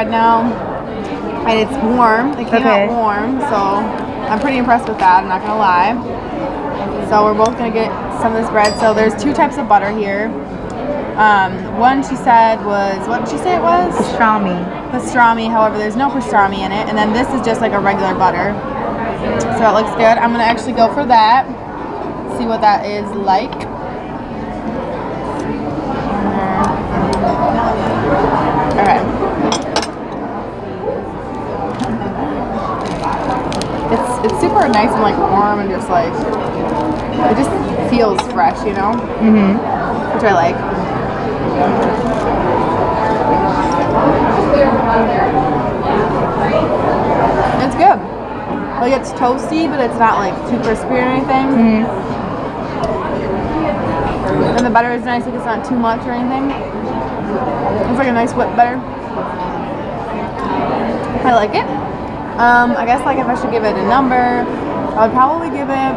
bread now, and it's warm. It came out warm, so I'm pretty impressed with that, I'm not gonna lie. So we're both gonna get some of this bread. So there's 2 types of butter here. One she said was, what did she say it was? Pastrami. Pastrami, however there's no pastrami in it. And then this is just like a regular butter. So it looks good. I'm gonna actually go for that. See what that is like. Alright. It's super nice and like warm and just like, it just feels fresh, you know? Which I like. It's good. Like it's toasty, but it's not like too crispy or anything. And the butter is nice, like it's not too much or anything. It's like a nice whipped butter. I like it. I guess like if I should give it a number, I would probably give it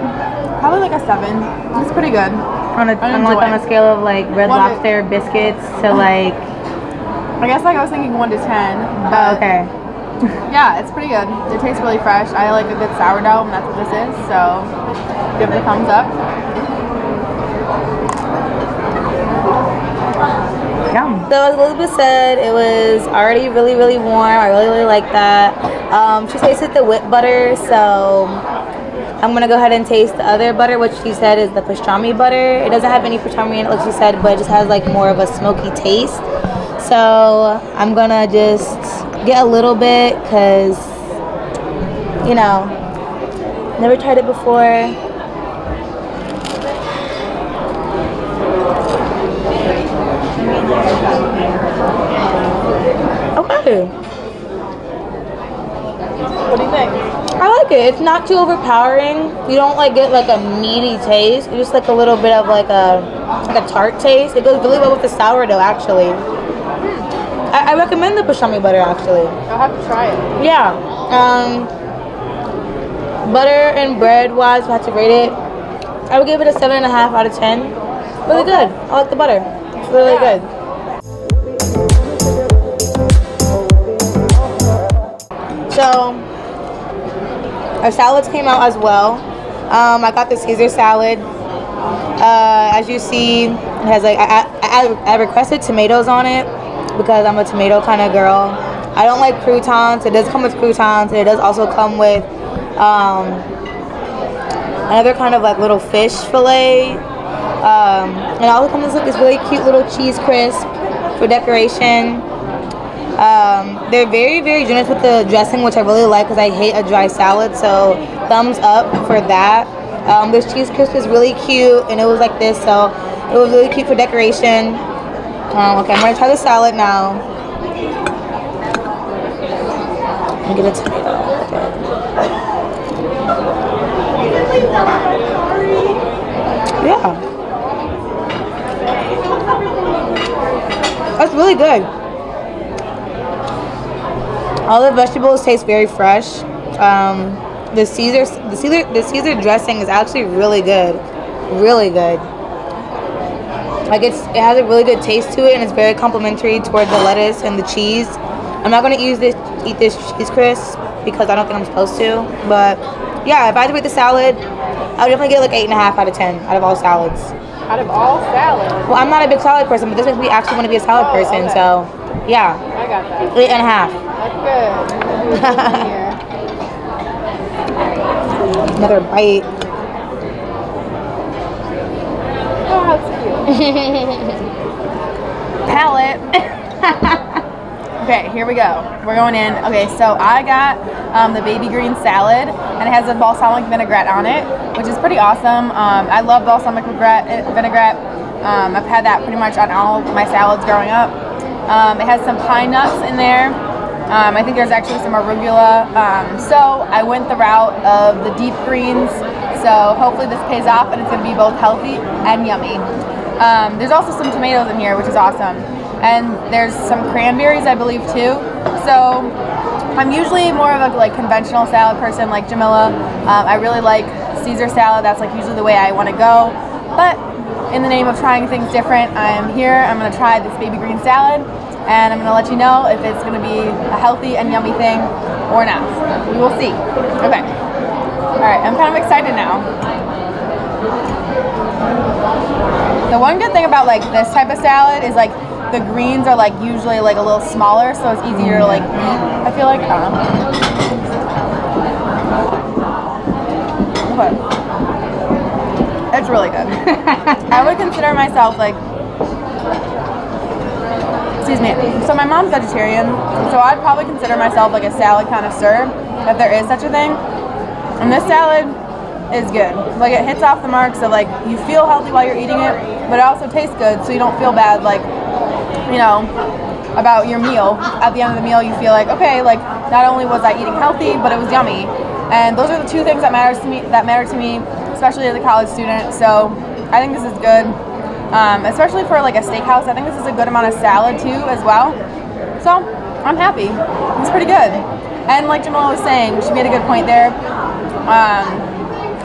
like a 7. It's pretty good. On a scale of like Red Lobster biscuits to like, I guess like I was thinking 1 to 10. Oh, okay. Yeah, it's pretty good. It tastes really fresh. I like a good sourdough, and that's what this is. So give it a thumbs up. Yum. So as Elizabeth said, it was already really, really warm. I really, really like that. She tasted the whipped butter, so I'm gonna go ahead and taste the other butter, which she said is the pastrami butter. It doesn't have any pastrami in it, like she said, but it just has like more of a smoky taste. So I'm gonna just get a little bit, cause you know, never tried it before. Okay. What do you think? I like it. It's not too overpowering. You don't like get like a meaty taste. It's just like a little bit of like a tart taste. It goes really well with the sourdough actually. I recommend the pastrami butter actually. I'll have to try it. Yeah. Butter and bread wise, if I had to rate it, I would give it a 7.5 out of 10. Really good. I like the butter. It's really good. So our salads came out as well. I got the Caesar salad. As you see, it has like I requested tomatoes on it because I'm a tomato kind of girl. I don't like croutons. It does come with croutons, and it does also come with another kind of like little fish fillet. And it also comes with this really cute little cheese crisp for decoration. They're very, very generous with the dressing, which I really like because I hate a dry salad, so thumbs up for that. This cheese crisp is really cute, and it was like this, so it was really cute for decoration. Okay, I'm gonna try the salad now. Let me get a tomato. Yeah. That's really good. All the vegetables taste very fresh. The Caesar dressing is actually really good, really good. Like it has a really good taste to it, and it's very complimentary toward the lettuce and the cheese. I'm not gonna eat this cheese crisp because I don't think I'm supposed to. But yeah, if I had to rate the salad, I would definitely get like 8.5 out of 10 out of all salads. Out of all salads? Well, I'm not a big salad person, but this makes me actually want to be a salad person. Okay. So yeah, I got that. 8.5. That's good. Another bite. Oh, how cute. Palette. Okay, here we go. We're going in. Okay, so I got the baby green salad, and it has a balsamic vinaigrette on it, which is pretty awesome. I love balsamic vinaigrette. I've had that pretty much on all my salads growing up. It has some pine nuts in there. I think there's actually some arugula. So I went the route of the deep greens. So hopefully this pays off, and it's going to be both healthy and yummy. There's also some tomatoes in here, which is awesome. And there's some cranberries, I believe, too. So I'm usually more of a like conventional salad person, like Jamila. I really like Caesar salad. That's like usually the way I want to go. But in the name of trying things different, I am here. I'm going to try this baby green salad. and I'm gonna let you know if it's gonna be a healthy and yummy thing or not. We will see. Okay. All right, I'm kind of excited now. The one good thing about like this type of salad is like the greens are like usually like a little smaller, so it's easier to like eat. I feel like. I don't know. Okay. It's really good. I would consider myself like, excuse me. So my mom's vegetarian, so I'd probably consider myself like a salad connoisseur, if there is such a thing. And this salad is good. Like it hits off the marks of like you feel healthy while you're eating it, but it also tastes good, so you don't feel bad like, you know, about your meal. At the end of the meal, you feel like, okay, like not only was I eating healthy, but it was yummy. And those are the two things that matter to me, especially as a college student. So I think this is good, especially for like a steakhouse. I think this is a good amount of salad too as well. So I'm happy. It's pretty good. And like Jamila was saying, she made a good point there.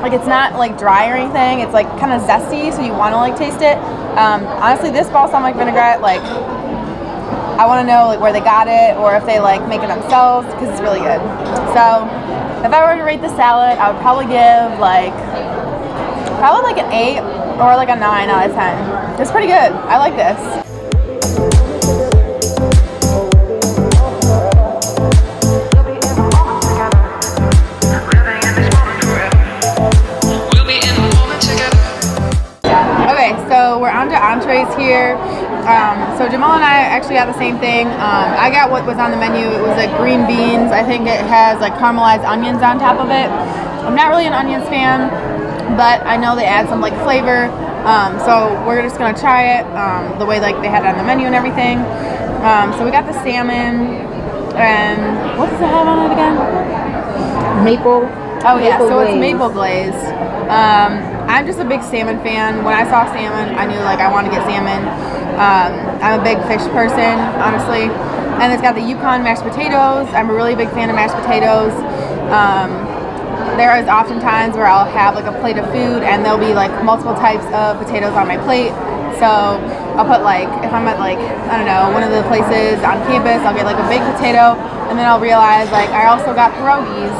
Like it's not like dry or anything. It's like kind of zesty, so you want to like taste it. Honestly, this balsamic vinaigrette, like I want to know like where they got it or if they like make it themselves, because it's really good. So if I were to rate the salad, I would probably give like an 8 or like a 9 out of 10. It's pretty good. I like this. So we're on to entrees here. So Jamal and I actually got the same thing. I got what was on the menu. It was like green beans. I think it has like caramelized onions on top of it. I'm not really an onions fan, but I know they add some like flavor. So we're just gonna try it the way like they had it on the menu and everything. So we got the salmon, and what does it have on it again? Maple. Oh yeah, maple so glaze. It's maple glazed. I'm just a big salmon fan. When I saw salmon, I knew like I wanted to get salmon. I'm a big fish person, honestly. And it's got the Yukon mashed potatoes. I'm a really big fan of mashed potatoes. There is often times where I'll have like a plate of food and there'll be like multiple types of potatoes on my plate. So I'll put like, if I'm at like, I don't know, one of the places on campus, I'll get like a baked potato, and then I'll realize like I also got pierogies.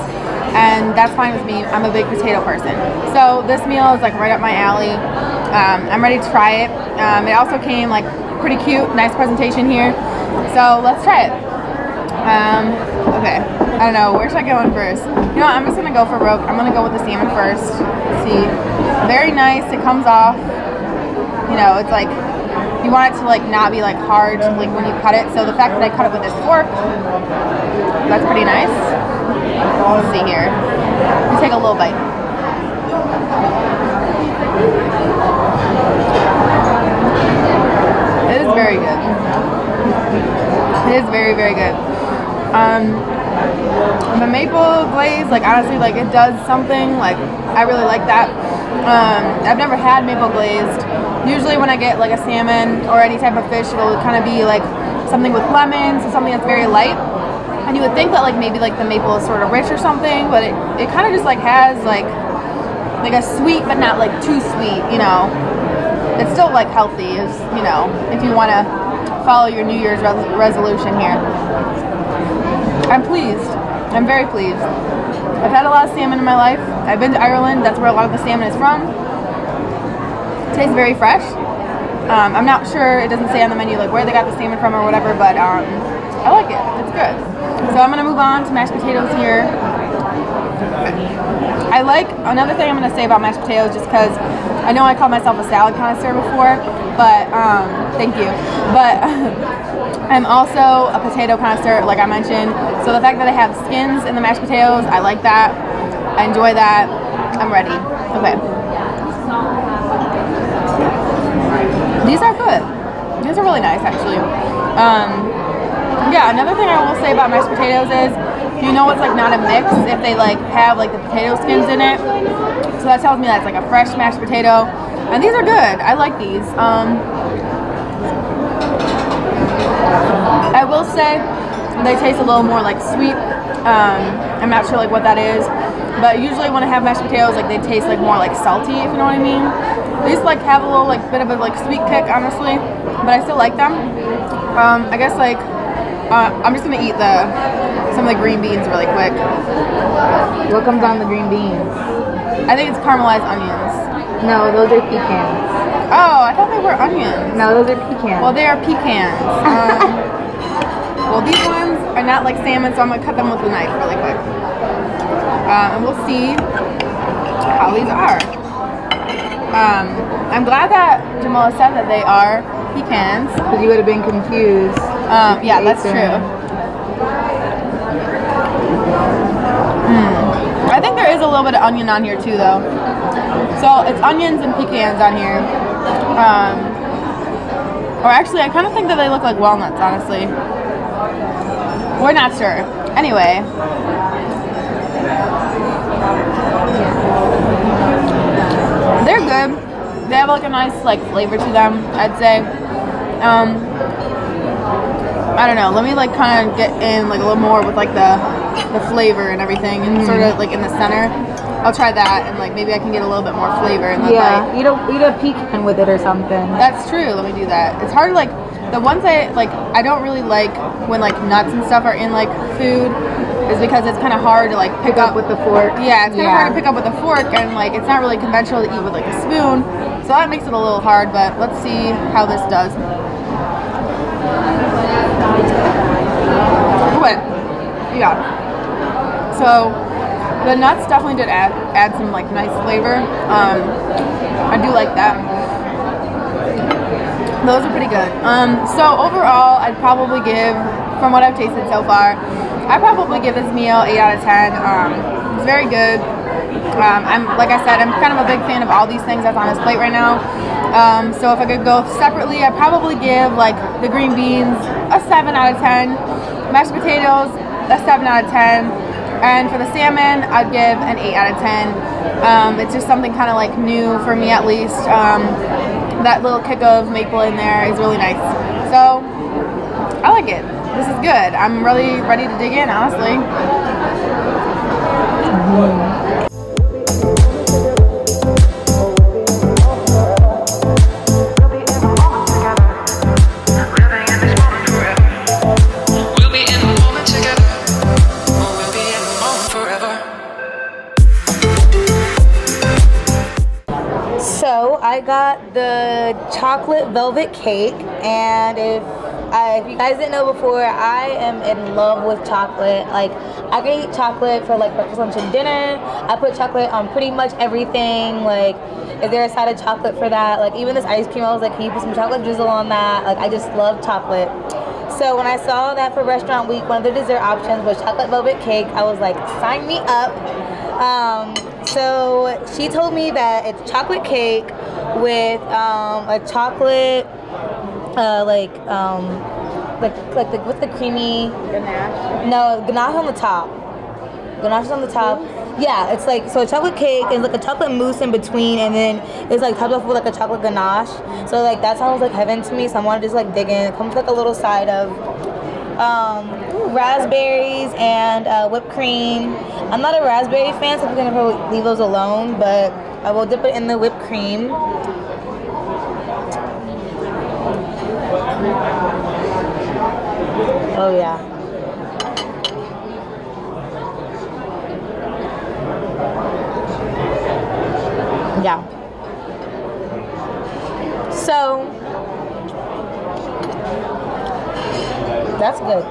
And that's fine with me. I'm a big potato person. So this meal is like right up my alley. I'm ready to try it. It also came like pretty cute, nice presentation here. So let's try it. Okay, I don't know, where should I go in first? You know what, I'm just gonna go for broke. I'm gonna go with the salmon first. Let's see, very nice. It comes off, you know, it's like, you want it to like not be like hard like when you cut it. So the fact that I cut it with this fork, that's pretty nice. Let's see here. Let's take a little bite. It is very good. It is very, very good. The maple glaze, like honestly, like it does something. Like I really like that. I've never had maple glazed. Usually when I get like a salmon or any type of fish, it'll kind of be like something with lemon, so something that's very light. And you would think that like maybe like the maple is sort of rich or something, but it kind of just like has like a sweet but not like too sweet, you know. It's still like healthy, is, you know, if you want to follow your New Year's resolution here. I'm pleased. I'm very pleased. I've had a lot of salmon in my life. I've been to Ireland. That's where a lot of the salmon is from. It tastes very fresh. I'm not sure, it doesn't say on the menu like where they got the salmon from or whatever, but I like it. It's good. So I'm going to move on to mashed potatoes here. I like, another thing I'm going to say about mashed potatoes, just because I know I called myself a salad connoisseur before, but, thank you, but I'm also a potato connoisseur, like I mentioned. So the fact that I have skins in the mashed potatoes, I like that. I enjoy that. I'm ready. Okay. These are good. These are really nice, actually. Yeah, another thing I will say about mashed potatoes is, you know it's like not a mix if they like have like the potato skins in it. So that tells me that's like a fresh mashed potato. And these are good. I like these. I will say they taste a little more like sweet. I'm not sure like what that is. But usually when I have mashed potatoes, like they taste like more like salty, if you know what I mean. These like have a little like bit of a like sweet kick, honestly, but I still like them. I guess like I'm just gonna eat some of the green beans really quick. What comes on the green beans? I think it's caramelized onions. No, those are pecans. Oh, I thought they were onions. No, those are pecans. Well, they are pecans. Well, these ones are not like salmon, so I'm gonna cut them with a knife really quick. And we'll see how these are. I'm glad that Jamila said that they are pecans. Because you would have been confused. Yeah, that's true. I think there is a little bit of onion on here too, though. So it's onions and pecans on here. Or actually, I kind of think that they look like walnuts, honestly. We're not sure. Anyway. They're good. They have like a nice like flavor to them, I'd say. I don't know. Let me like kind of get in like a little more with like the flavor and everything, and sort of like in the center. I'll try that, and like maybe I can get a little bit more flavor. And yeah, eat a pecan with it or something. That's true. Let me do that. It's hard. Like the ones I don't really like when like nuts and stuff are in like food, is because it's kind of hard to like pick up with the fork. Yeah, it's kind of hard to pick up with a fork, and like it's not really conventional to eat with like a spoon, so that makes it a little hard. But let's see how this does. But yeah, so the nuts definitely did add some like nice flavor. I do like that. Those are pretty good. So overall, I'd probably give, from what I've tasted so far, I'd probably give this meal 8 out of 10. It's very good. Like I said, I'm kind of a big fan of all these things that's on his plate right now. So if I could go separately, I'd probably give like the green beans a 7 out of 10, mashed potatoes a 7 out of 10, and for the salmon, I'd give an 8 out of 10. It's just something kind of like new for me, at least. That little kick of maple in there is really nice. So I like it. This is good. I'm really ready to dig in, honestly. I got the chocolate velvet cake, and if you guys didn't know before, I am in love with chocolate. Like, I can eat chocolate for like breakfast, lunch, and dinner. I put chocolate on pretty much everything. Like, is there a side of chocolate for that? Like, even this ice cream, I was like, can you put some chocolate drizzle on that? Like, I just love chocolate. So when I saw that for restaurant week, one of the dessert options was chocolate velvet cake, I was like, sign me up. So she told me that it's chocolate cake with a chocolate what's the creamy ganache? No, ganache on the top. Ganache is on the top. Yeah, it's like, so a chocolate cake is like a chocolate mousse in between, and then it's like topped off with like a chocolate ganache. So like that sounds like heaven to me. So I want to just like dig in. It comes with like a little side of raspberries and whipped cream. I'm not a raspberry fan, so I'm gonna probably leave those alone, but I will dip it in the whipped cream. Oh yeah. Yeah. So that's good.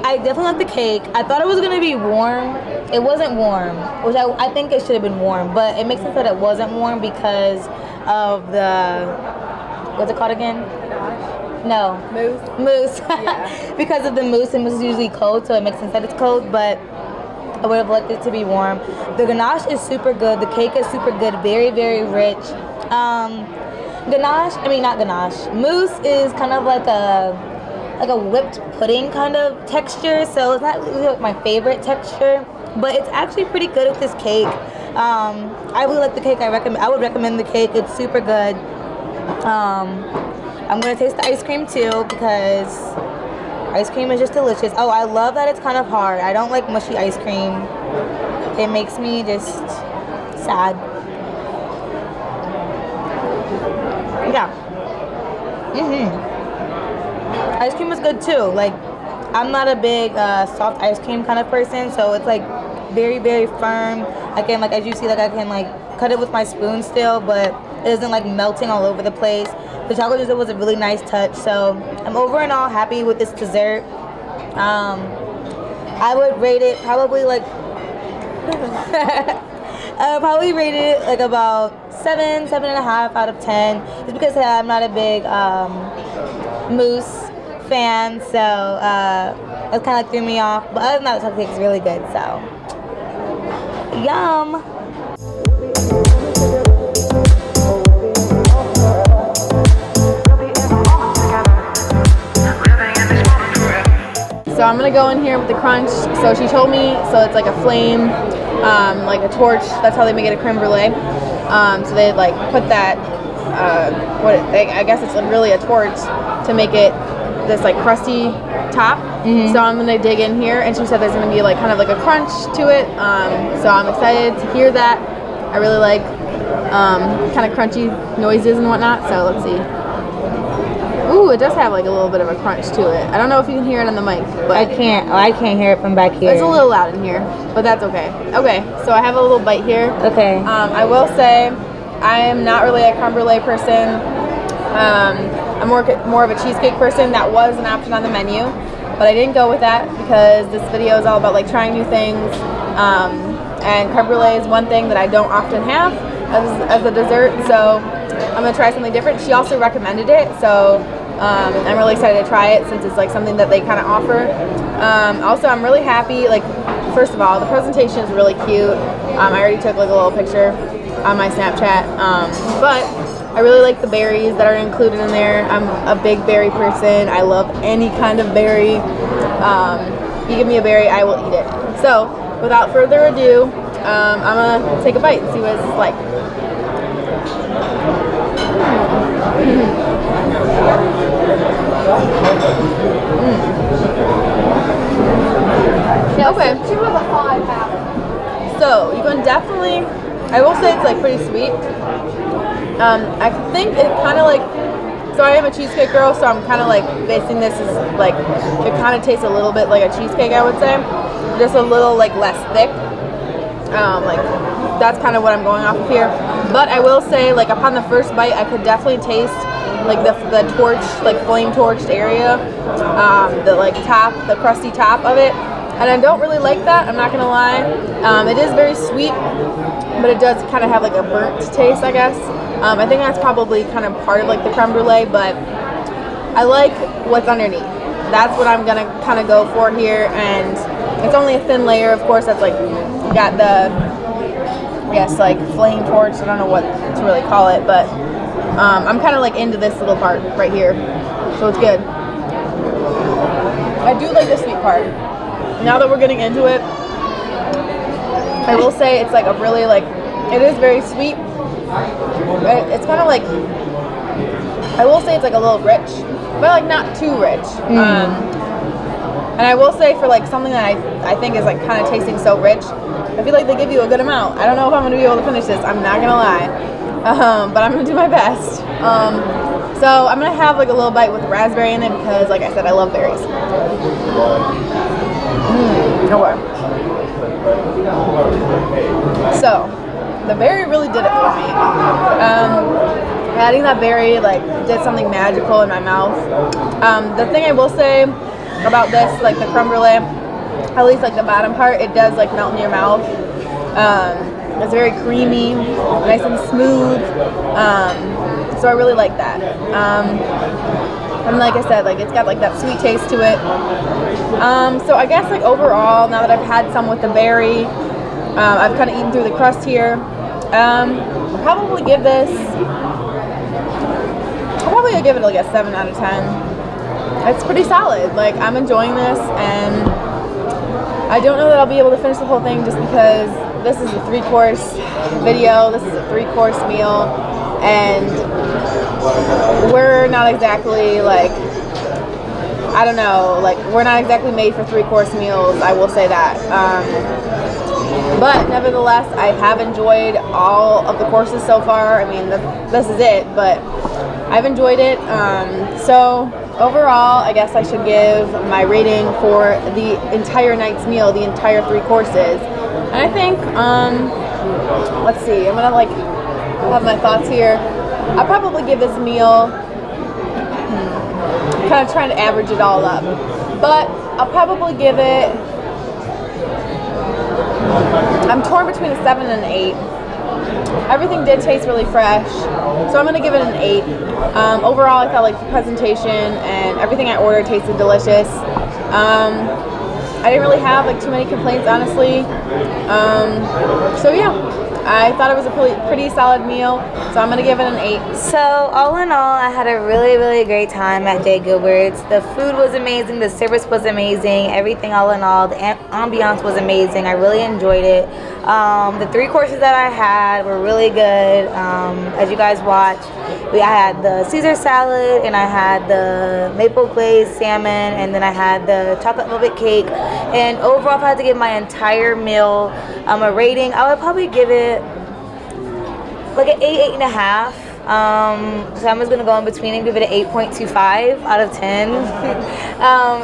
I definitely like the cake. I thought it was gonna be warm. It wasn't warm, which I think it should have been warm, but it makes sense that it wasn't warm because of the, what's it called again? No. Mousse. Yeah. Because of the mousse, and mousse is usually cold, so it makes sense that it's cold, but I would have liked it to be warm. The ganache is super good. The cake is super good. Very, very rich. Mousse is kind of like a whipped pudding kind of texture, so it's not really like my favorite texture, but it's actually pretty good with this cake. I really like the cake. I would recommend the cake. It's super good. I'm gonna taste the ice cream too, because Ice cream is just delicious. Oh, I love that it's kind of hard. I don't like mushy ice cream. It makes me just sad. Yeah. Ice cream is good too. Like, I'm not a big soft ice cream kind of person, so it's like very, very firm. I can, like, as you see, like, I can like cut it with my spoon still, but it isn't like melting all over the place. The chocolate dessert was a really nice touch, so I'm over and all happy with this dessert. I would rate it probably like I would probably rate it like about 7.5 out of 10, just because I'm not a big mousse fan, so it kind of threw me off. But other than that, the chocolate cake is really good, so yum. So I'm gonna go in here with the crunch. So she told me, so it's like a flame, like a torch. That's how they make it a creme brulee. So they like put that, I guess it's really a torch to make it this like crusty top. So I'm gonna dig in here, and she said there's gonna be like kind of like a crunch to it. So I'm excited to hear that. I really like kind of crunchy noises and whatnot. So let's see. Ooh, it does have like a little bit of a crunch to it. I don't know if you can hear it on the mic, but I can't hear it from back here. It's a little loud in here, but that's okay. Okay, so I have a little bite here. Okay. I will say I am not really a creme brulee person. I'm more of a cheesecake person. That was an option on the menu, but I didn't go with that because this video is all about like trying new things. And creme brulee is one thing that I don't often have as a dessert, so I'm gonna try something different. She also recommended it, so I'm really excited to try it since it's like something that they kind of offer. Also, I'm really happy. Like, first of all, the presentation is really cute. I already took like a little picture on my Snapchat, but I really like the berries that are included in there. I'm a big berry person. I love any kind of berry. You give me a berry, I will eat it. So, without further ado, I'm gonna take a bite and see what it's like. Okay. So you can definitely, I will say it's like pretty sweet. I think it kind of like, so I am a cheesecake girl, so I'm kind of like basing this as like, it kind of tastes a little bit like a cheesecake, I would say. Just a little like less thick. Like that's kind of what I'm going off of here. But I will say, like, upon the first bite, I could definitely taste like the torch, like flame torched area, the like top, the crusty top of it. And I don't really like that, I'm not gonna lie. It is very sweet, but it does kind of have like a burnt taste, I guess. I think that's probably kind of part of like the creme brulee, but I like what's underneath. That's what I'm gonna kind of go for here, and it's only a thin layer, of course. That's like, you got the, I guess, like flame torch. I don't know what to really call it, but I'm kind of like into this little part right here, so it's good. I do like the sweet part. Now that we're getting into it, I will say it's like a really like, it is very sweet. It's kind of like, I will say it's like a little rich, but like not too rich. And I will say for like something that I think is like kind of tasting so rich, I feel like they give you a good amount. I don't know if I'm going to be able to finish this, I'm not going to lie, but I'm going to do my best. So I'm going to have like a little bite with raspberry in it because, like I said, I love berries. Okay. So the berry really did it for me. Adding that berry like did something magical in my mouth. The thing I will say about this, like the creme brulee, at least like the bottom part, it does like melt in your mouth. It's very creamy, nice and smooth. So I really like that. And like I said, like it's got like that sweet taste to it. So I guess like overall, now that I've had some with the berry, I've kind of eaten through the crust here. I'll probably give this, I'll give it like a 7 out of 10. It's pretty solid. Like, I'm enjoying this, and I don't know that I'll be able to finish the whole thing just because this is a 3-course video, this is a 3-course meal, and we're not exactly like, I don't know, like we're not exactly made for 3-course meals, I will say that. But nevertheless, I have enjoyed all of the courses so far. I mean, this is it, but I've enjoyed it. So overall, I guess I should give my rating for the entire night's meal, the entire 3 courses. And I think, let's see, I'm gonna like have my thoughts here. I'll probably give this meal, kind of trying to average it all up, but I'll probably give it, I'm torn between a 7 and an 8. Everything did taste really fresh, so I'm going to give it an 8. Overall, I felt like the presentation and everything I ordered tasted delicious. I didn't really have like too many complaints, honestly. So yeah, I thought it was a pretty solid meal, so I'm going to give it an 8. So all in all, I had a really great time at J. Gilbert's. The food was amazing, the service was amazing, everything all in all, the ambiance was amazing. I really enjoyed it. The 3 courses that I had were really good. As you guys watched, I had the Caesar salad, and I had the maple glazed salmon, and then I had the chocolate velvet cake. And overall, if I had to give my entire meal a rating, I would probably give it like an 8, 8.5. So I'm just gonna go in between and give it an 8.25 out of 10.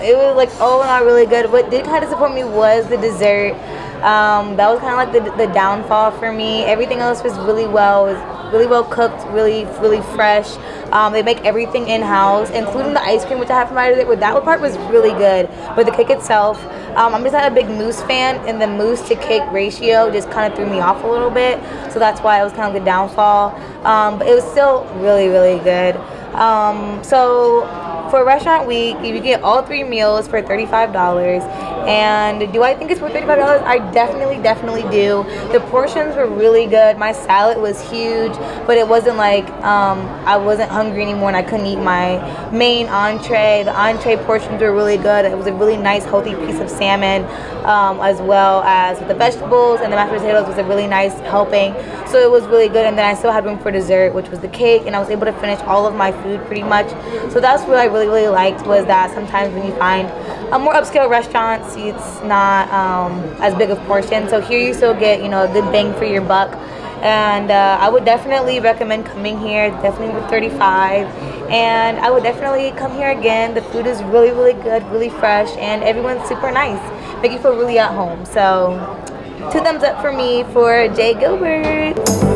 It was like all in all really good. What did kind of disappoint me was the dessert. That was kind of like the downfall for me. Everything else was really well cooked, really fresh. They make everything in-house, including the ice cream, which I have from my dessert. That part was really good. But the cake itself, I'm just not a big mousse fan, and the mousse to cake ratio just kind of threw me off a little bit. So that's why it was kind of the downfall. But it was still really good. So for Restaurant Week, you get all 3 meals for $35. And do I think it's worth $35? I definitely do. The portions were really good. My salad was huge, but it wasn't like I wasn't hungry anymore and I couldn't eat my main entree. The entree portions were really good. It was a really nice, healthy piece of salmon, as well as with the vegetables, and the mashed potatoes was a really nice helping. So it was really good. And then I still had room for dessert, which was the cake, and I was able to finish all of my food pretty much. So that's what I really liked, was that sometimes when you find more upscale restaurants, it's not as big of portions. So here you still get, you know, a good bang for your buck. And I would definitely recommend coming here, definitely with 35. And I would definitely come here again. The food is really good, really fresh, and everyone's super nice. Make you feel really at home. So 2 thumbs up for me for J. Gilbert.